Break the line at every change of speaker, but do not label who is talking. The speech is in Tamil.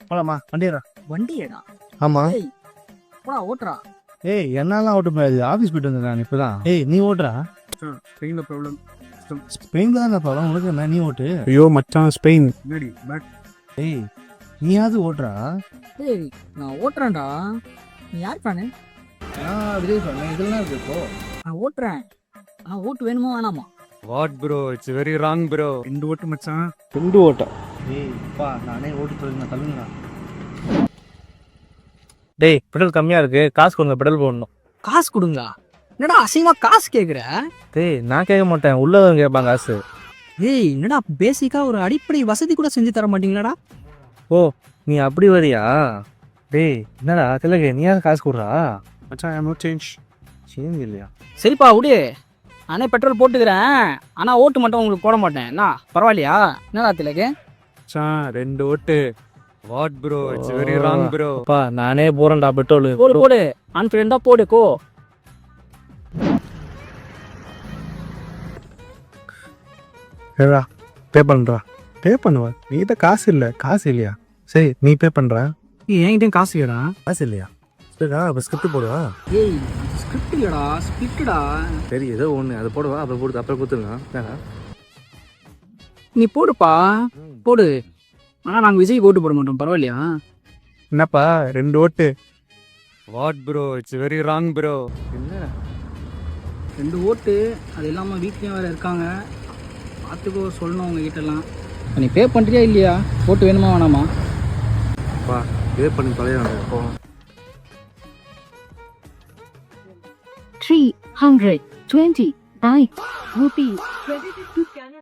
போலாமா வண்டிடா.
வண்டியடா?
ஆமா.
ஏய் போடா ஓட்டுறா.
ஏய் என்னாலாம் ஓட்ட முடியாது, ஆஃபீஸ் போயிட்டு வந்தேன் நான் இப்பதான். ஏய் நீ ஓட்டுறா.
ஸ்பெயின்ல ப்ராப்ளம்.
ஸ்பெயின்ல தான் படம் உனக்கு என்ன, நீ ஓட்டு.
ஐயோ மச்சான் ஸ்பெயின் முன்னாடி பேக்.
ஏய் நீயாவது ஓட்டுறா.
ஏய் நான் ஓட்டுறேன்டா. நீ யார் ஃபேனு?
விஜய் சொன்னேன், இதெல்லாம் இருக்கு இப்போ.
நான் ஓட்டுறேன். ஓட்டு வேணுமா வேணாமா?
What bro, it's very wrong bro.
2 ஓட்டு மச்சான்.
2 ஓட்டா. ஏய் பா நானே ஓட்டு சொல்லுங்க, தள்ளுங்கடா. டேய் பெட்ரோல் கம்மியா இருக்கு, காசு கொடுங்க, பெட்ரோல் போடணும்.
காசு கொடுங்க? என்னடா அசிங்கமா காசு கேட்குற?
டேய் நான் கேட்க மாட்டேன், உள்ளவங்க கேட்பாங்க காசு.
ஏய் என்னடா பேசிக்கா ஒரு அடிப்படை வசதி கூட செஞ்சு தர மாட்டீங்களாடா?
ஓ நீ அப்படி வரியா? டேய் என்னடா திலகு, நீ யாரும் காசு கொடுறா.
மச்சான் ஐ நோ சேஞ்ச்.
சேஞ்ச் இல்லையா?
சரிப்பா விடு, நானே பெட்ரோல் போட்டுக்கிறேன். ஆனால் ஓட்டு மட்டும் உங்களுக்கு போட மாட்டேன். என்ன பரவாயில்லையா? என்னடா திலகு?
மச்சான் 2 ஓட்டு.
What bro, it's very wrong bro.
அப்பா நானே போறேன்டா பெட்ரோல்.
போடு போடு, கான்ஃபிடென்ட் தான் போடு கோ.
ஏடா பே பண்றா.
பே பண்ணுவா, நீ தான் காசு இல்லை.
காசு இல்லையா? சரி நீ பே பண்ற.
என்கிட்டயும் காசு கேடா.
காசு இல்லையா? சரிடா அப்போ ஸ்கிரிப்ட் போடுவா.
ஏய் ஸ்கிரிப்ட் இல்லடா, ஸ்பிரிட்டடா.
சரி ஏதோ ஒன்று அதை போடுவா, அப்புறம் போட்டு அப்புறம் கொடுத்துருங்க.
நீ போடுப்பா போடு. ஆனால் நாங்கள் விஜய்க்கு ஓட்டு போட மாட்டோம், பரவாயில்லையா?
என்னப்பா 2 ஓட்டு.
What bro, it's very wrong bro.
என்ன
2 ஓட்டு, அது இல்லாமல் வீட்லேயும் வேறு இருக்காங்க. பார்த்துக்கோ, சொல்லணும் உங்கள் கிட்டலாம். நீ பே பண்ணுறியா இல்லையா? ஓட்டு வேணுமா வேணாமா?
பா பே பண்ணி பழைய போ.
329 rupees credited to